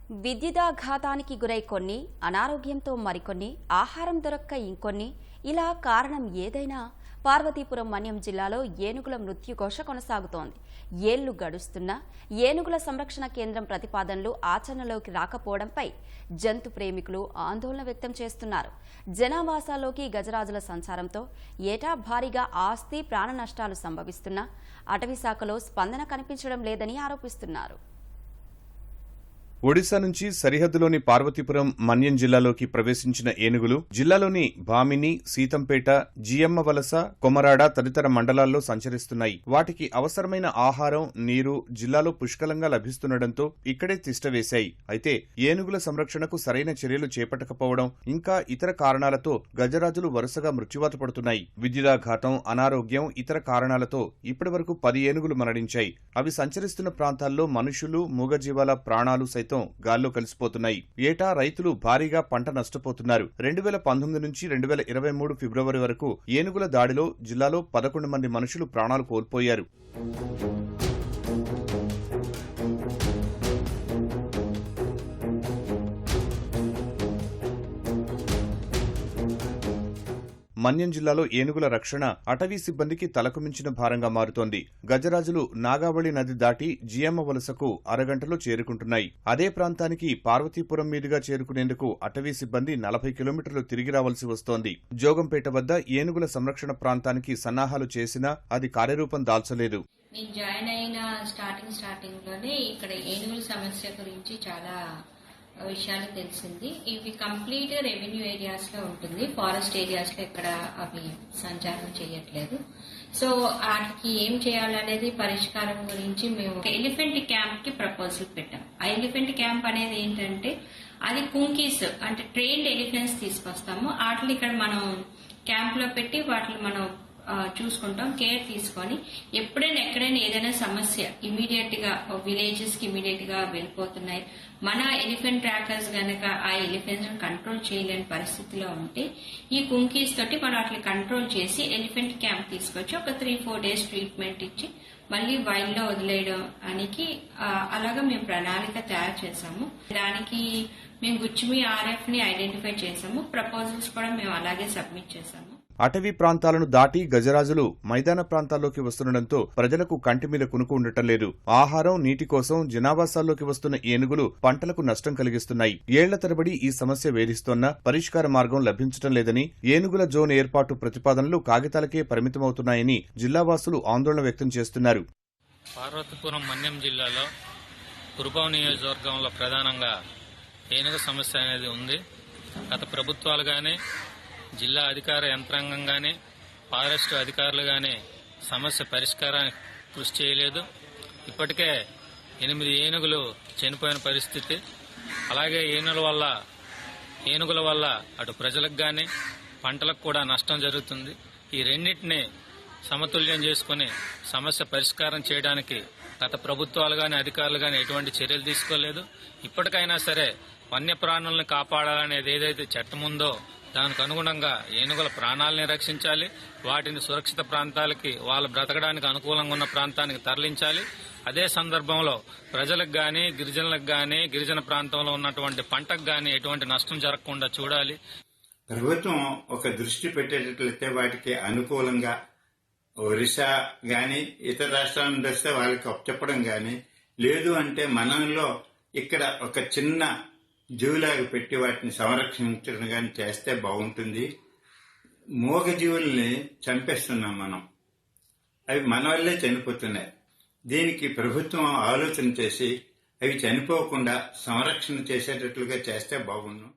విద్యుదాఘాతానికి గురై కొన్ని, అనారోగ్యంతో మరికొన్ని, ఆహారం దొరక్క ఇంకొన్ని, ఇలా కారణం ఏదైనా పార్వతీపురం మన్యం జిల్లాలో ఏనుగుల మృత్యుఘోష కొనసాగుతోంది. ఏళ్లు గడుస్తున్నా ఏనుగుల సంరక్షణ కేంద్రం ప్రతిపాదనలు ఆచరణలోకి రాకపోవడంపై జంతు ప్రేమికులు ఆందోళన వ్యక్తం చేస్తున్నారు. జనావాసాల్లోకి గజరాజుల సంచారంతో ఏటా భారీగా ఆస్తి, ప్రాణ నష్టాలు సంభవిస్తున్నా అటవీశాఖలో స్పందన కనిపించడం లేదని ఆరోపిస్తున్నారు. ఒడిశా నుంచి సరిహద్దులోని పార్వతీపురం మన్యం జిల్లాలోకి ప్రవేశించిన ఏనుగులు జిల్లాలోని భామిని, సీతంపేట, జియమ్మ వలస, కొమరాడ తదితర మండలాల్లో సంచరిస్తున్నాయి. వాటికి అవసరమైన ఆహారం, నీరు జిల్లాలో పుష్కలంగా లభిస్తుండటంతో ఇక్కడే తిష్టవేశాయి. అయితే ఏనుగుల సంరక్షణకు సరైన చర్యలు చేపట్టకపోవడం, ఇంకా ఇతర కారణాలతో గజరాజులు వరుసగా మృత్యువాత పడుతున్నాయి. విద్యుదాఘాతం, అనారోగ్యం, ఇతర కారణాలతో ఇప్పటివరకు 10 ఏనుగులు మరణించాయి. అవి సంచరిస్తున్న ప్రాంతాల్లో మనుషులు, మూగజీవాల ప్రాణాలు సైతం గాల్లో కలిసిపోతున్నాయి. ఏటా రైతులు భారీగా పంట నష్టపోతున్నారు. 2019 నుంచి 2023 ఫిబ్రవరి వరకు ఏనుగుల దాడిలో జిల్లాలో 11 మంది మనుషులు ప్రాణాలు కోల్పోయారు. మన్యం జిల్లాలో ఏనుగుల రక్షణ అటవీ సిబ్బందికి తలకు మించిన భారంగా మారుతోంది. గజరాజులు నాగావళి నది దాటి జియమ్మ వలసకు అరగంటలో చేరుకుంటున్నాయి. అదే ప్రాంతానికి పార్వతీపురం మీదుగా చేరుకునేందుకు అటవీ సిబ్బంది 40 కిలోమీటర్లు తిరిగి రావాల్సి వస్తోంది. జోగంపేట వద్ద ఏనుగుల సంరక్షణ ప్రాంతానికి సన్నాహాలు చేసినా అది కార్యరూపం దాల్చలేదు. నేను జాయిన్ అయిన స్టార్టింగ్ లోనే ఇక్కడ ఏనుగుల సమస్య గురించి చాలా విషయాలు తెలిసింది. ఇవి కంప్లీట్ రెవెన్యూ ఏరియాస్ లో ఉంటుంది, ఫారెస్ట్ ఏరియాస్ లో ఇక్కడ అవి సంచారం చేయట్లేదు. సో వాటికి ఏం చేయాలనేది పరిష్కారం గురించి మేము ఎలిఫెంట్ క్యాంప్ కి ప్రపోజల్ పెట్టాం. ఆ ఎలిఫెంట్ క్యాంప్ అనేది ఏంటంటే అది కుంకీస్ అంటే ట్రైన్డ్ ఎలిఫెంట్స్ తీసుకొస్తాము. వాటిని ఇక్కడ మనం క్యాంప్ లో పెట్టి వాటిని మనం చూసుకుంటాం, కేర్ తీసుకొని ఎప్పుడైనా ఎక్కడైనా ఏదైనా సమస్య ఇమీడియట్ గా విలేజెస్ కి ఇమీడియట్ గా వెళ్ళిపోతున్నాయి, మన ఎలిఫెంట్ ట్రాకర్స్ గనక ఆ ఎలిఫెంట్స్ కంట్రోల్ చేయలేని పరిస్థితిలో ఉంటే ఈ కుంకీస్ తోటి మనం వాటిని కంట్రోల్ చేసి ఎలిఫెంట్ క్యాంప్ తీసుకొచ్చి ఒక 3-4 డేస్ ట్రీట్మెంట్ ఇచ్చి మళ్ళీ వైల్డ్ లో వదిలేయడం అనికి అలాగా మేము ప్రణాళిక తయారు చేసాము. దానికి మేము గుచ్చిమి RF ని ఐడెంటిఫై చేసాము. ప్రపోజల్స్ కూడా మేము అలాగే సబ్మిట్ చేసాము. అటవీ ప్రాంతాలను దాటి గజరాజులు మైదాన ప్రాంతాల్లోకి వస్తుండటంతో ప్రజలకు కంటి మీద కునుకు ఉండటం లేదు. ఆహారం, నీటి కోసం జనావాసాల్లోకి వస్తున్న ఏనుగులు పంటలకు నష్టం కలిగిస్తున్నాయి. ఏళ్ల తరబడి ఈ సమస్య వేధిస్తోన్నా పరిష్కార మార్గం లభించడం లేదని, ఏనుగుల జోన్ ఏర్పాటు ప్రతిపాదనలు కాగితాలకే పరిమితమవుతున్నాయని జిల్లావాసులు ఆందోళన వ్యక్తం చేస్తున్నారు. పార్వతీపురం మన్యం జిల్లాలో కురుపాం నియోజకవర్గంలో ప్రధానంగా ఏనుగు సమస్య అనేది ఉంది. గత ప్రభుత్వాలు గానీ, జిల్లా అధికార యంత్రాంగం గానీ, ఫారెస్ట్ అధికారులు గానీ సమస్య పరిష్కారానికి కృషి చేయలేదు. ఇప్పటికే 8 ఏనుగులు చనిపోయిన పరిస్థితి. అలాగే ఏనుగుల వల్ల అటు ప్రజలకు గానీ పంటలకు కూడా నష్టం జరుగుతుంది. ఈ రెండింటినీ సమతుల్యం చేసుకుని సమస్య పరిష్కారం చేయడానికి గత ప్రభుత్వాలు గానీ, అధికారులు గానీ ఎటువంటి చర్యలు తీసుకోలేదు. ఇప్పటికైనా సరే వన్యప్రాణులను కాపాడాలనేది ఏదైతే చట్టం ఉందో దానికి అనుగుణంగా ఏనుగుల ప్రాణాలని రక్షించాలి. వాటిని సురక్షిత ప్రాంతాలకి, వాళ్ళు బ్రతకడానికి అనుకూలంగా ఉన్న ప్రాంతానికి తరలించాలి. అదే సందర్భంలో ప్రజలకు గానీ, గిరిజనులకు గానీ, గిరిజన ప్రాంతంలో ఉన్నటువంటి పంటకు గానీ ఎటువంటి నష్టం జరగకుండా చూడాలి. ప్రభుత్వం ఒక దృష్టి పెట్టేటట్లయితే వాటికి అనుకూలంగా ఒరిస్సా గాని ఇతర రాష్ట్రాల నుండి వస్తే వాళ్ళకి అప్పచెప్పడం గాని, లేదు అంటే మనలో ఇక్కడ ఒక చిన్న జీవులాగా పెట్టి వాటిని సంరక్షించడం కానీ చేస్తే బాగుంటుంది. మూగ జీవుల్ని చంపేస్తున్నాం మనం, అవి మన వల్లే చనిపోతున్నాయి. దీనికి ప్రభుత్వం ఆలోచన చేసి అవి చనిపోకుండా సంరక్షణ చేసేటట్లుగా చేస్తే బాగుండు.